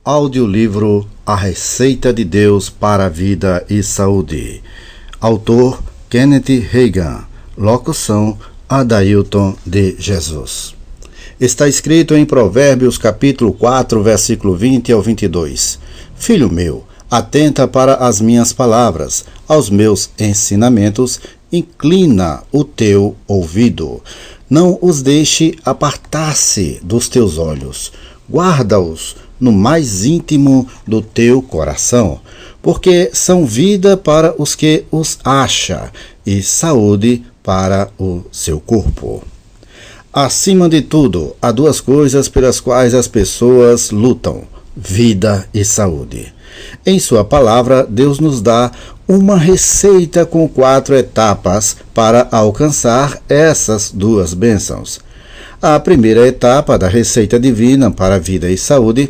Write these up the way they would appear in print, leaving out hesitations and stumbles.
Audiolivro A Receita de Deus para a Vida e Saúde. Autor Kenneth Hagin. Locução Adailton de Jesus. Está escrito em Provérbios capítulo 4, versículo 20 ao 22. Filho meu, atenta para as minhas palavras, aos meus ensinamentos, inclina o teu ouvido. Não os deixe apartar-se dos teus olhos. Guarda-os no mais íntimo do teu coração, porque são vida para os que os acham e saúde para o seu corpo. Acima de tudo, há duas coisas pelas quais as pessoas lutam: vida e saúde. Em sua palavra, Deus nos dá uma receita com 4 etapas para alcançar essas duas bênçãos. A primeira etapa da receita divina para a vida e saúde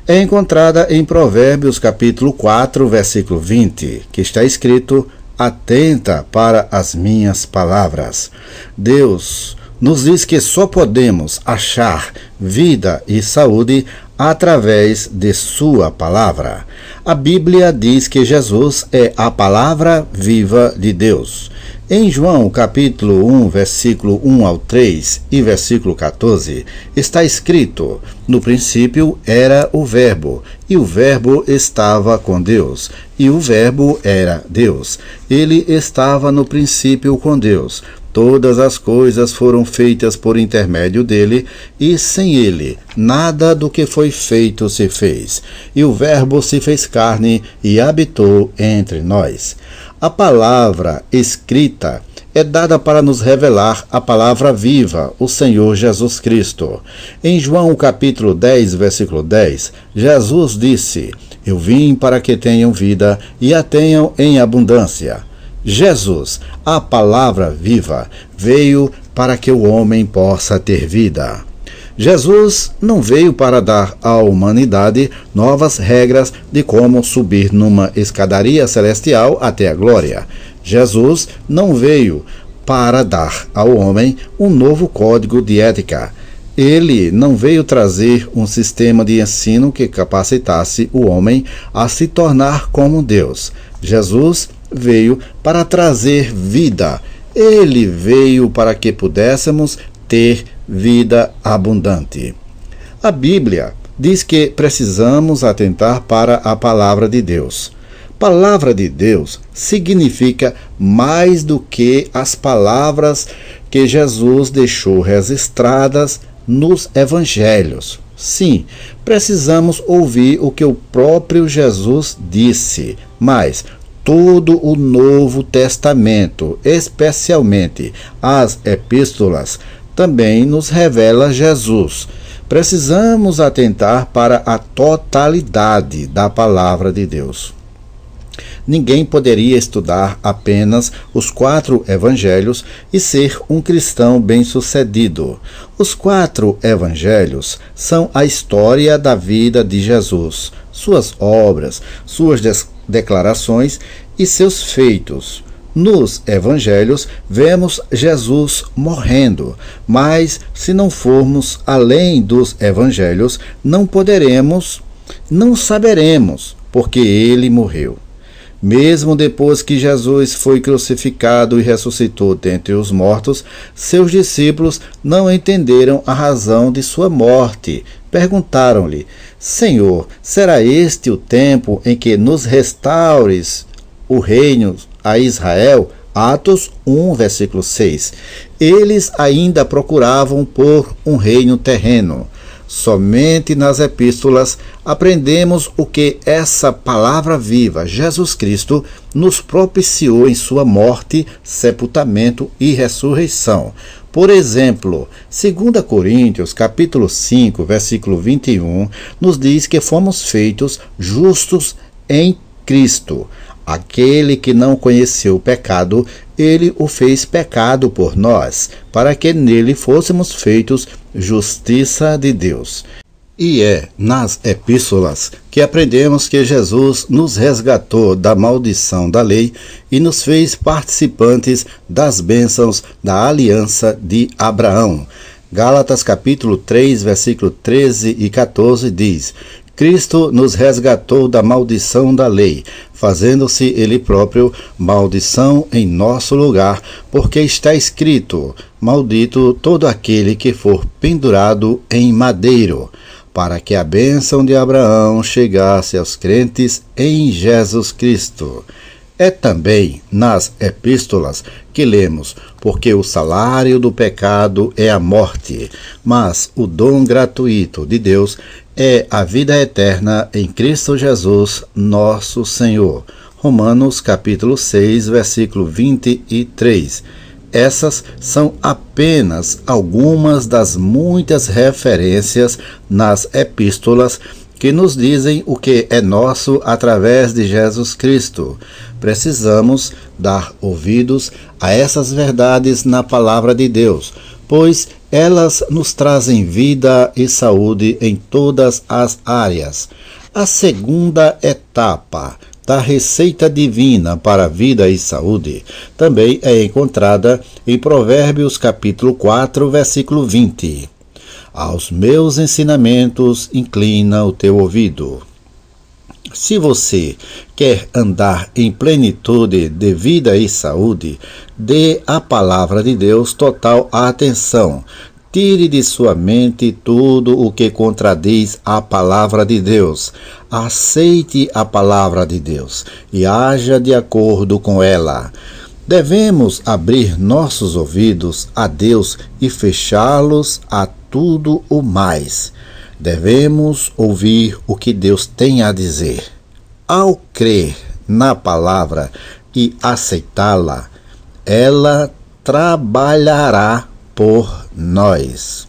é encontrada em Provérbios capítulo 4, versículo 20, que está escrito: atenta para as minhas palavras. Deus nos diz que só podemos achar vida e saúde através de sua palavra. A Bíblia diz que Jesus é a palavra viva de Deus. Em João capítulo 1, versículo 1 ao 3 e versículo 14, está escrito: no princípio era o Verbo, e o Verbo estava com Deus, e o Verbo era Deus. Ele estava no princípio com Deus. Todas as coisas foram feitas por intermédio dele, e sem ele, nada do que foi feito se fez. E o Verbo se fez carne e habitou entre nós. A palavra escrita é dada para nos revelar a palavra viva, o Senhor Jesus Cristo. Em João capítulo 10, versículo 10, Jesus disse: eu vim para que tenham vida e a tenham em abundância. Jesus, a palavra viva, veio para que o homem possa ter vida. Jesus não veio para dar à humanidade novas regras de como subir numa escadaria celestial até a glória. Jesus não veio para dar ao homem um novo código de ética. Ele não veio trazer um sistema de ensino que capacitasse o homem a se tornar como Deus. Jesus veio para trazer vida. Ele veio para que pudéssemos ter vida abundante. A Bíblia diz que precisamos atentar para a palavra de Deus. Palavra de Deus significa mais do que as palavras que Jesus deixou registradas nos evangelhos. Sim, precisamos ouvir o que o próprio Jesus disse, mas todo o Novo Testamento, especialmente as epístolas, também nos revela Jesus. Precisamos atentar para a totalidade da palavra de Deus. Ninguém poderia estudar apenas os 4 evangelhos e ser um cristão bem-sucedido. Os 4 evangelhos são a história da vida de Jesus, suas obras, suas declarações e seus feitos. Nos evangelhos vemos Jesus morrendo, mas se não formos além dos evangelhos, não saberemos porque ele morreu. Mesmo depois que Jesus foi crucificado e ressuscitou dentre os mortos, seus discípulos não entenderam a razão de sua morte. Perguntaram-lhe: Senhor, será este o tempo em que nos restaures o reino a Israel? Atos 1, versículo 6. Eles ainda procuravam por um reino terreno. Somente nas epístolas aprendemos o que essa palavra viva, Jesus Cristo, nos propiciou em sua morte, sepultamento e ressurreição. Por exemplo, 2 Coríntios, capítulo 5, versículo 21, nos diz que fomos feitos justos em Cristo. Aquele que não conheceu o pecado, ele o fez pecado por nós, para que nele fôssemos feitos justiça de Deus. E é nas epístolas que aprendemos que Jesus nos resgatou da maldição da lei e nos fez participantes das bênçãos da aliança de Abraão. Gálatas capítulo 3, versículo 13 e 14 diz: Cristo nos resgatou da maldição da lei, fazendo-se Ele próprio maldição em nosso lugar, porque está escrito: maldito todo aquele que for pendurado em madeiro, para que a bênção de Abraão chegasse aos crentes em Jesus Cristo. É também nas epístolas que lemos: porque o salário do pecado é a morte, mas o dom gratuito de Deus é a vida eterna em Cristo Jesus, nosso Senhor. Romanos capítulo 6, versículo 23. Essas são apenas algumas das muitas referências nas epístolas que nos dizem o que é nosso através de Jesus Cristo. Precisamos dar ouvidos a essas verdades na palavra de Deus, pois elas nos trazem vida e saúde em todas as áreas. A segunda etapa da receita divina para a vida e saúde também é encontrada em Provérbios capítulo 4, versículo 20. Aos meus ensinamentos inclina o teu ouvido. Se você quer andar em plenitude de vida e saúde, dê à palavra de Deus total atenção. Tire de sua mente tudo o que contradiz a palavra de Deus. Aceite a palavra de Deus e haja de acordo com ela. Devemos abrir nossos ouvidos a Deus e fechá-los a tudo o mais. Devemos ouvir o que Deus tem a dizer. Ao crer na palavra e aceitá-la, ela trabalhará por nós.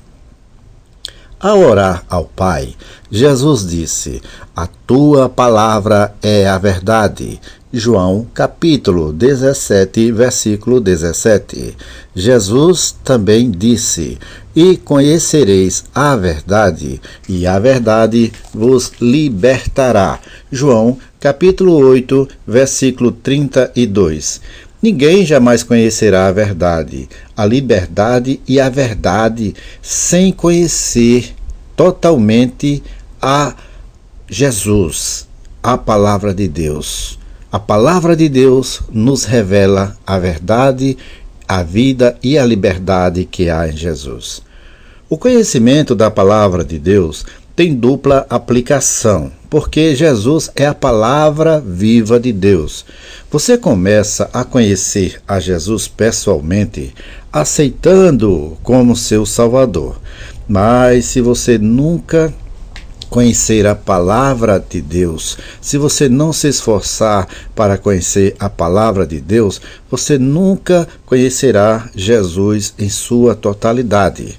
Ao orar ao Pai, Jesus disse: a tua palavra é a verdade. João capítulo 17, versículo 17. Jesus também disse: e conhecereis a verdade, e a verdade vos libertará. João capítulo 8, versículo 32. Ninguém jamais conhecerá a verdade, a liberdade e a verdade sem conhecer totalmente a Jesus, a palavra de Deus. A palavra de Deus nos revela a verdade, a vida e a liberdade que há em Jesus. O conhecimento da palavra de Deus tem dupla aplicação, porque Jesus é a palavra viva de Deus. Você começa a conhecer a Jesus pessoalmente, aceitando-o como seu Salvador. Mas se você nunca conhecer a palavra de Deus, se você não se esforçar para conhecer a palavra de Deus, você nunca conhecerá Jesus em sua totalidade.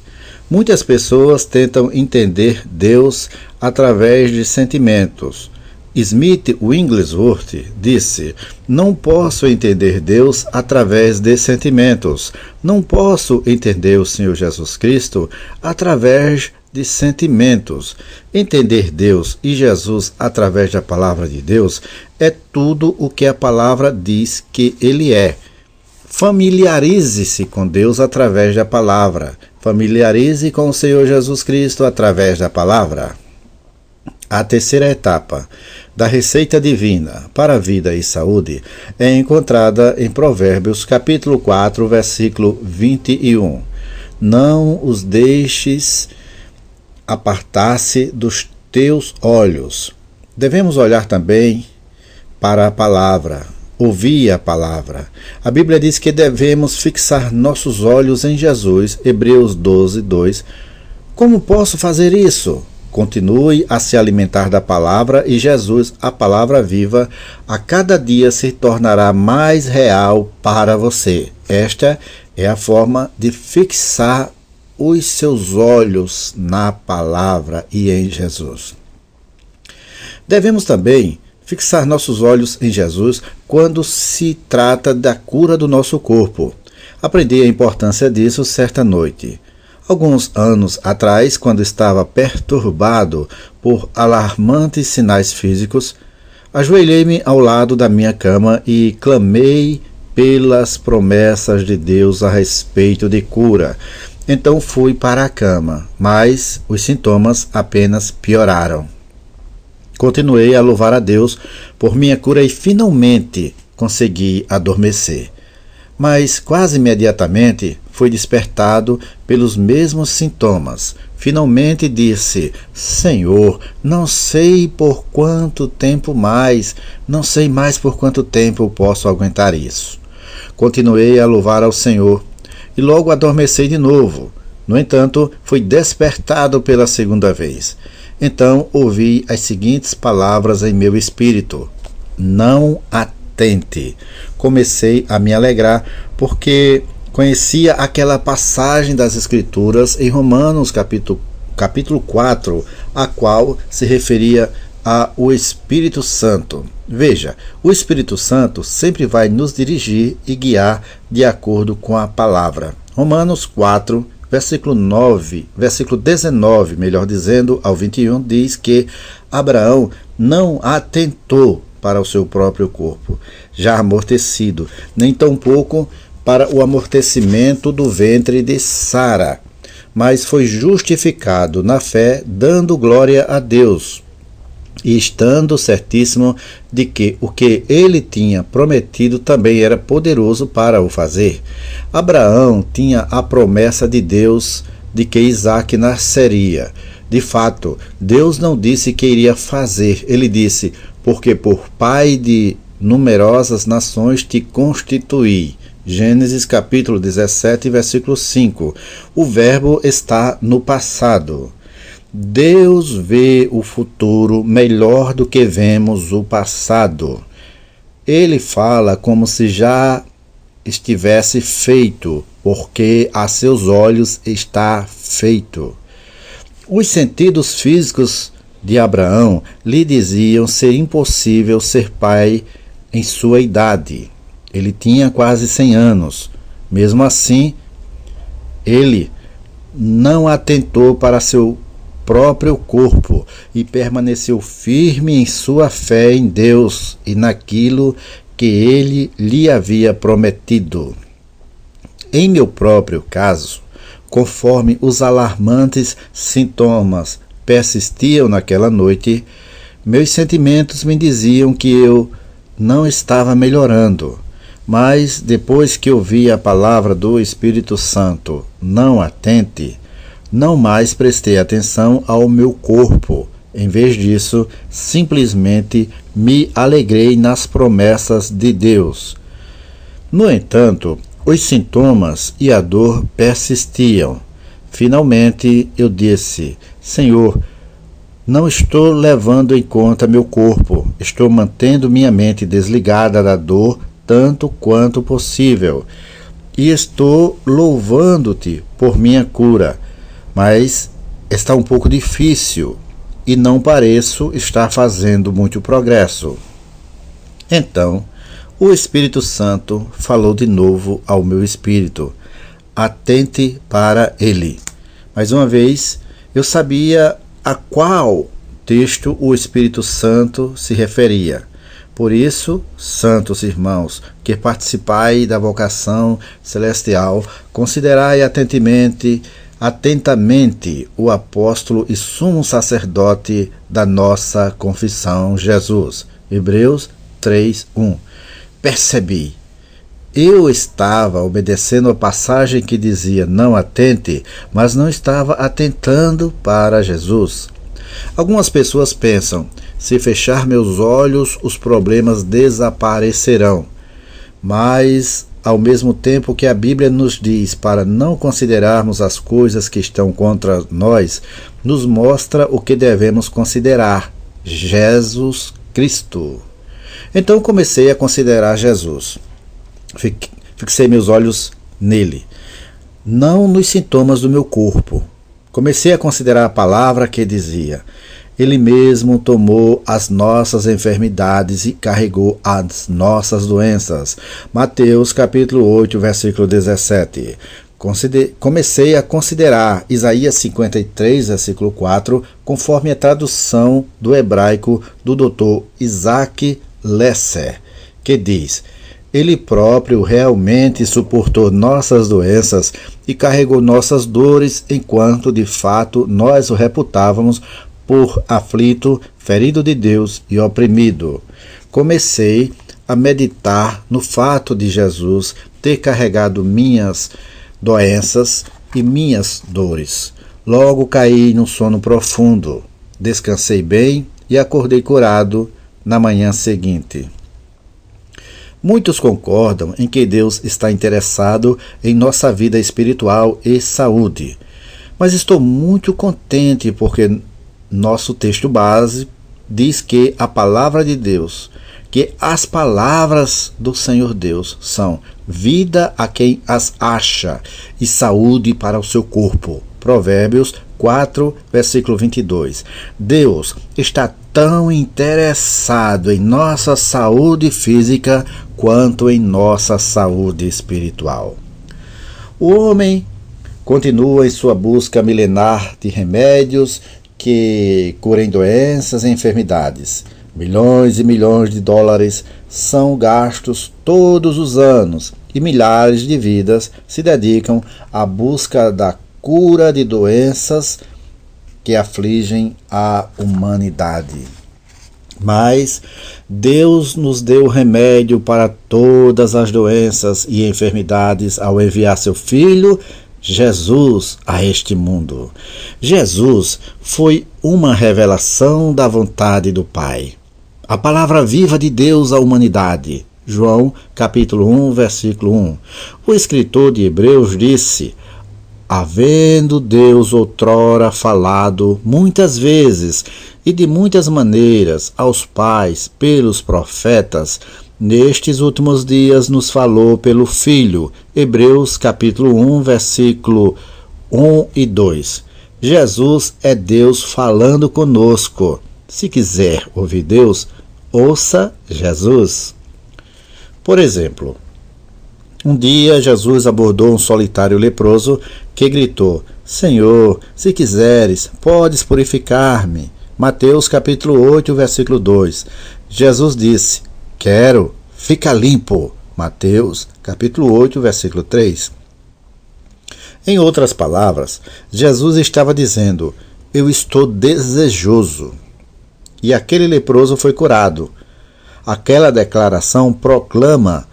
Muitas pessoas tentam entender Deus através de sentimentos. Smith Wigglesworth disse: não posso entender Deus através de sentimentos. Não posso entender o Senhor Jesus Cristo através de sentimentos. Entender Deus e Jesus através da palavra de Deus é tudo o que a palavra diz que Ele é. Familiarize-se com Deus através da palavra. Familiarize com o Senhor Jesus Cristo através da palavra. A terceira etapa da receita divina para a vida e saúde é encontrada em Provérbios capítulo 4, versículo 21. Não os deixes apartar-se dos teus olhos. Devemos olhar também para a palavra, ouvir a palavra. A Bíblia diz que devemos fixar nossos olhos em Jesus, Hebreus 12, 2. Como posso fazer isso? Continue a se alimentar da palavra e Jesus, a palavra viva, a cada dia se tornará mais real para você. Esta é a forma de fixar os seus olhos na palavra e em Jesus. Devemos também fixar nossos olhos em Jesus quando se trata da cura do nosso corpo. Aprendi a importância disso certa noite. Alguns anos atrás, quando estava perturbado por alarmantes sinais físicos, ajoelhei-me ao lado da minha cama e clamei pelas promessas de Deus a respeito de cura. Então fui para a cama, mas os sintomas apenas pioraram. Continuei a louvar a Deus por minha cura e finalmente consegui adormecer. Mas quase imediatamente fui despertado pelos mesmos sintomas. Finalmente disse: Senhor, não sei por quanto tempo mais, não sei mais por quanto tempo eu posso aguentar isso. Continuei a louvar ao Senhor e logo adormeci de novo. No entanto, fui despertado pela segunda vez. Então ouvi as seguintes palavras em meu espírito: não atente. Comecei a me alegrar porque conhecia aquela passagem das Escrituras em Romanos capítulo 4, a qual se referia ao Espírito Santo. Veja, o Espírito Santo sempre vai nos dirigir e guiar de acordo com a palavra. Romanos 4, versículo 19, melhor dizendo, ao 21, diz que Abraão não atentou para o seu próprio corpo, já amortecido, nem tampouco para o amortecimento do ventre de Sara, mas foi justificado na fé, dando glória a Deus, e estando certíssimo de que o que ele tinha prometido também era poderoso para o fazer. Abraão tinha a promessa de Deus de que Isaque nasceria. De fato, Deus não disse que iria fazer, ele disse: porque por pai de numerosas nações te constituí. Gênesis capítulo 17, versículo 5. O verbo está no passado. Deus vê o futuro melhor do que vemos o passado. Ele fala como se já estivesse feito, porque a seus olhos está feito. Os sentidos físicos de Abraão lhe diziam ser impossível ser pai em sua idade. Ele tinha quase 100 anos. Mesmo assim, ele não atentou para seu próprio corpo e permaneceu firme em sua fé em Deus e naquilo que ele lhe havia prometido. Em meu próprio caso, conforme os alarmantes sintomas persistiam naquela noite, meus sentimentos me diziam que eu não estava melhorando. Mas depois que ouvi a palavra do Espírito Santo, não atente, não mais prestei atenção ao meu corpo. Em vez disso, simplesmente me alegrei nas promessas de Deus. No entanto, os sintomas e a dor persistiam. Finalmente eu disse: Senhor, não estou levando em conta meu corpo, estou mantendo minha mente desligada da dor tanto quanto possível, e estou louvando-te por minha cura, mas está um pouco difícil e não pareço estar fazendo muito progresso. Então, o Espírito Santo falou de novo ao meu espírito: atente para ele. Mais uma vez, eu sabia a qual texto o Espírito Santo se referia. Por isso, santos irmãos, que participai da vocação celestial, considerai atentamente o apóstolo e sumo sacerdote da nossa confissão, Jesus. Hebreus 3:1. Percebi. Eu estava obedecendo a passagem que dizia não atente, mas não estava atentando para Jesus. Algumas pessoas pensam: se fechar meus olhos, os problemas desaparecerão. Mas, ao mesmo tempo que a Bíblia nos diz para não considerarmos as coisas que estão contra nós, nos mostra o que devemos considerar: Jesus Cristo. Então comecei a considerar Jesus. Fixei meus olhos nele, não nos sintomas do meu corpo. Comecei a considerar a palavra que dizia: Ele mesmo tomou as nossas enfermidades e carregou as nossas doenças. Mateus capítulo 8, versículo 17. Comecei a considerar Isaías 53, versículo 4, conforme a tradução do hebraico do Dr. Isaac Lesser, que diz: Ele próprio realmente suportou nossas doenças e carregou nossas dores, enquanto de fato nós o reputávamos por aflito, ferido de Deus e oprimido. Comecei a meditar no fato de Jesus ter carregado minhas doenças e minhas dores. Logo caí num sono profundo, descansei bem e acordei curado na manhã seguinte. Muitos concordam em que Deus está interessado em nossa vida espiritual e saúde, mas estou muito contente porque nosso texto base diz que a palavra de Deus, que as palavras do Senhor Deus são vida a quem as acha e saúde para o seu corpo. Provérbios 4, versículo 22. Deus está tão interessado em nossa saúde física quanto em nossa saúde espiritual. O homem continua em sua busca milenar de remédios que curem doenças e enfermidades. Milhões e milhões de dólares são gastos todos os anos e milhares de vidas se dedicam à busca da cura de doenças que afligem a humanidade. Mas Deus nos deu remédio para todas as doenças e enfermidades ao enviar seu Filho Jesus a este mundo. Jesus foi uma revelação da vontade do Pai. A palavra viva de Deus à humanidade. João, capítulo 1, versículo 1. O escritor de Hebreus disse: havendo Deus outrora falado muitas vezes e de muitas maneiras aos pais pelos profetas, nestes últimos dias nos falou pelo Filho. Hebreus capítulo 1, versículo 1 e 2. Jesus é Deus falando conosco. Se quiser ouvir Deus, ouça Jesus. Por exemplo, um dia Jesus abordou um solitário leproso que gritou: Senhor, se quiseres, podes purificar-me. Mateus capítulo 8, versículo 2. Jesus disse: quero, fica limpo. Mateus capítulo 8, versículo 3. Em outras palavras, Jesus estava dizendo: eu estou desejoso. E aquele leproso foi curado. Aquela declaração proclama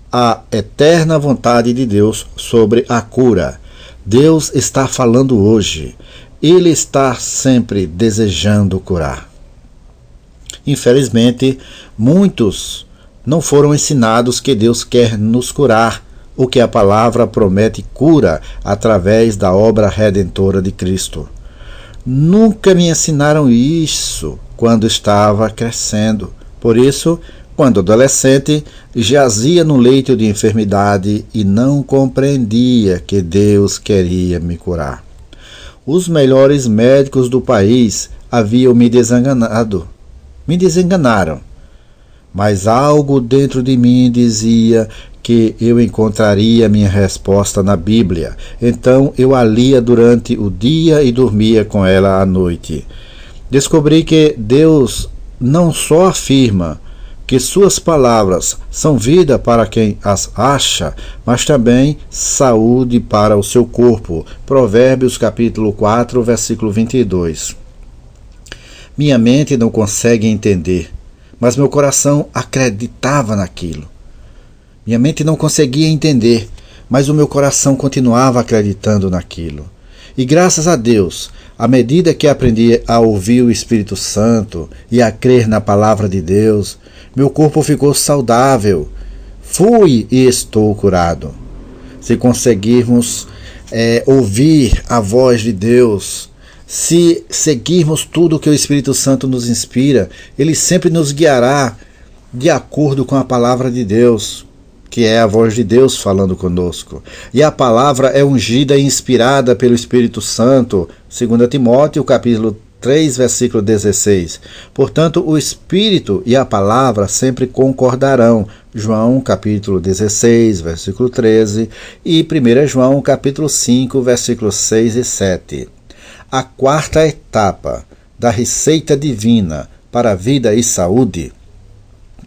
a eterna vontade de Deus sobre a cura. Deus está falando hoje. Ele está sempre desejando curar. Infelizmente, muitos não foram ensinados que Deus quer nos curar, ou que a palavra promete cura através da obra redentora de Cristo. Nunca me ensinaram isso quando estava crescendo. Por isso, quando adolescente, jazia no leito de enfermidade e não compreendia que Deus queria me curar. Os melhores médicos do país haviam me desenganaram, mas algo dentro de mim dizia que eu encontraria minha resposta na Bíblia. Então eu a lia durante o dia e dormia com ela à noite. Descobri que Deus não só afirma que suas palavras são vida para quem as acha, mas também saúde para o seu corpo. Provérbios capítulo 4, versículo 22. Minha mente não consegue entender, mas meu coração acreditava naquilo. Minha mente não conseguia entender, mas o meu coração continuava acreditando naquilo. E graças a Deus, à medida que aprendi a ouvir o Espírito Santo e a crer na palavra de Deus, meu corpo ficou saudável. Fui e estou curado. Se conseguirmos ouvir a voz de Deus, se seguirmos tudo que o Espírito Santo nos inspira, ele sempre nos guiará de acordo com a palavra de Deus, que é a voz de Deus falando conosco. E a palavra é ungida e inspirada pelo Espírito Santo, 2 Timóteo, capítulo 3, versículo 16. Portanto, o Espírito e a palavra sempre concordarão. João, capítulo 16, versículo 13, e 1 João, capítulo 5, versículos 6 e 7. A quarta etapa da receita divina para a vida e saúde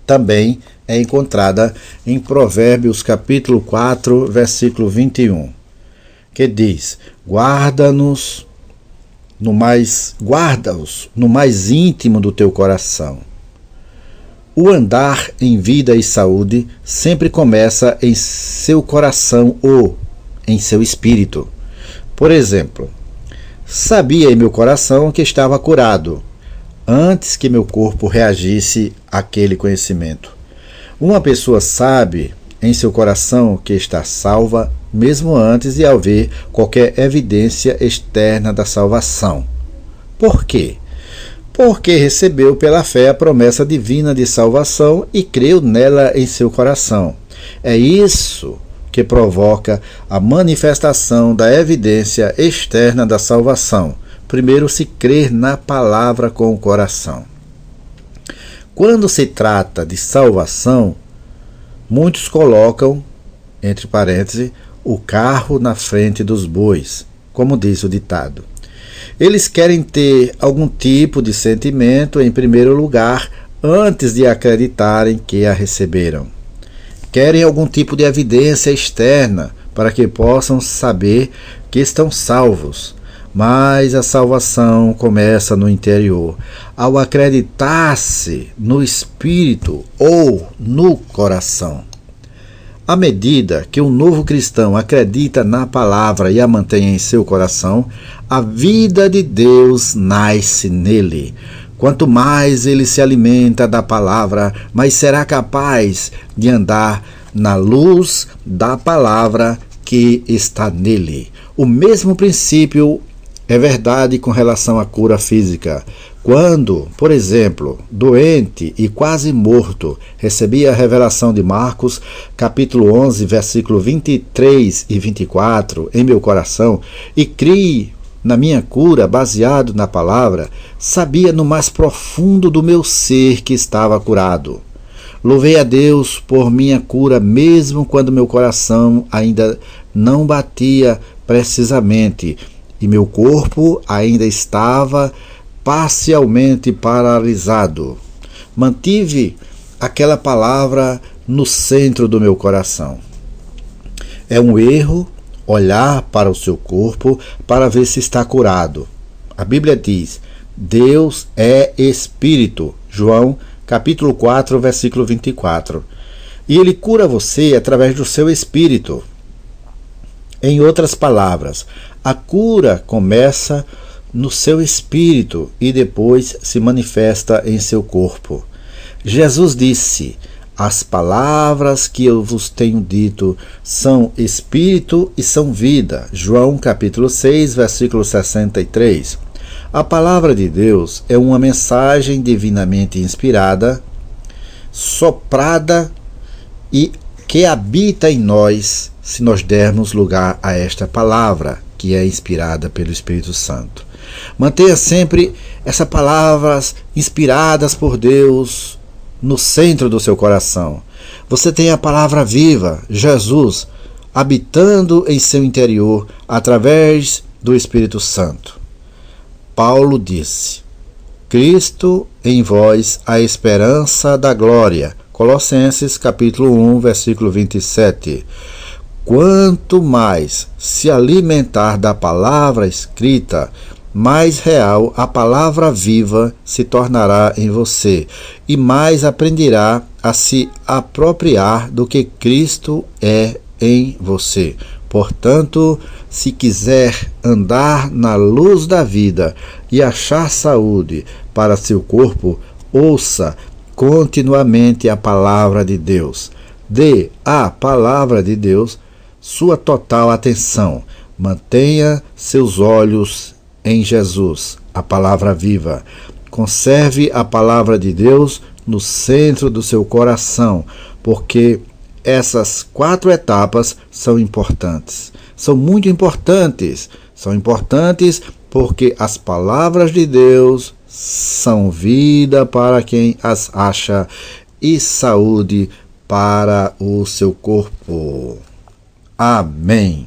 também é encontrada em Provérbios capítulo 4, versículo 21, que diz: guarda-nos guarda-os no mais íntimo do teu coração. O andar em vida e saúde sempre começa em seu coração ou em seu espírito. Por exemplo, sabia em meu coração que estava curado, antes que meu corpo reagisse àquele conhecimento. Uma pessoa sabe em seu coração que está salva, mesmo antes de haver qualquer evidência externa da salvação. Por quê? Porque recebeu pela fé a promessa divina de salvação e creu nela em seu coração. É isso que provoca a manifestação da evidência externa da salvação. Primeiro se crer na palavra com o coração. Quando se trata de salvação, muitos colocam, entre parênteses, o carro na frente dos bois, como diz o ditado. Eles querem ter algum tipo de sentimento em primeiro lugar antes de acreditarem que a receberam. Querem algum tipo de evidência externa para que possam saber que estão salvos. Mas a salvação começa no interior, ao acreditar-se no espírito ou no coração. À medida que um novo cristão acredita na palavra e a mantém em seu coração, a vida de Deus nasce nele. Quanto mais ele se alimenta da palavra, mais será capaz de andar na luz da palavra que está nele. O mesmo princípio é verdade com relação à cura física. Quando, por exemplo, doente e quase morto, recebi a revelação de Marcos, capítulo 11, versículo 23 e 24, em meu coração, e criei na minha cura baseado na palavra, sabia no mais profundo do meu ser que estava curado. Louvei a Deus por minha cura, mesmo quando meu coração ainda não batia precisamente, e meu corpo ainda estava parcialmente paralisado. Mantive aquela palavra no centro do meu coração. É um erro olhar para o seu corpo para ver se está curado. A Bíblia diz: Deus é Espírito. João, capítulo 4, versículo 24. E Ele cura você através do seu Espírito. Em outras palavras, a cura começa no seu espírito e depois se manifesta em seu corpo. Jesus disse: as palavras que eu vos tenho dito são espírito e são vida. João capítulo 6, versículo 63. A palavra de Deus é uma mensagem divinamente inspirada, soprada e que habita em nós, se nós dermos lugar a esta palavra, que é inspirada pelo Espírito Santo. Mantenha sempre essas palavras inspiradas por Deus no centro do seu coração. Você tem a palavra viva, Jesus, habitando em seu interior através do Espírito Santo. Paulo disse: Cristo em vós, a esperança da glória. Colossenses capítulo 1, versículo 27. Quanto mais se alimentar da palavra escrita, mais real a palavra viva se tornará em você, e mais aprenderá a se apropriar do que Cristo é em você. Portanto, se quiser andar na luz da vida e achar saúde para seu corpo, ouça continuamente a palavra de Deus. Dê à palavra de Deus sua total atenção. Mantenha seus olhos em Jesus, a palavra viva. Conserve a palavra de Deus no centro do seu coração, porque essas 4 etapas são importantes. São muito importantes. São importantes porque as palavras de Deus são vida para quem as acha e saúde para o seu corpo. Amém.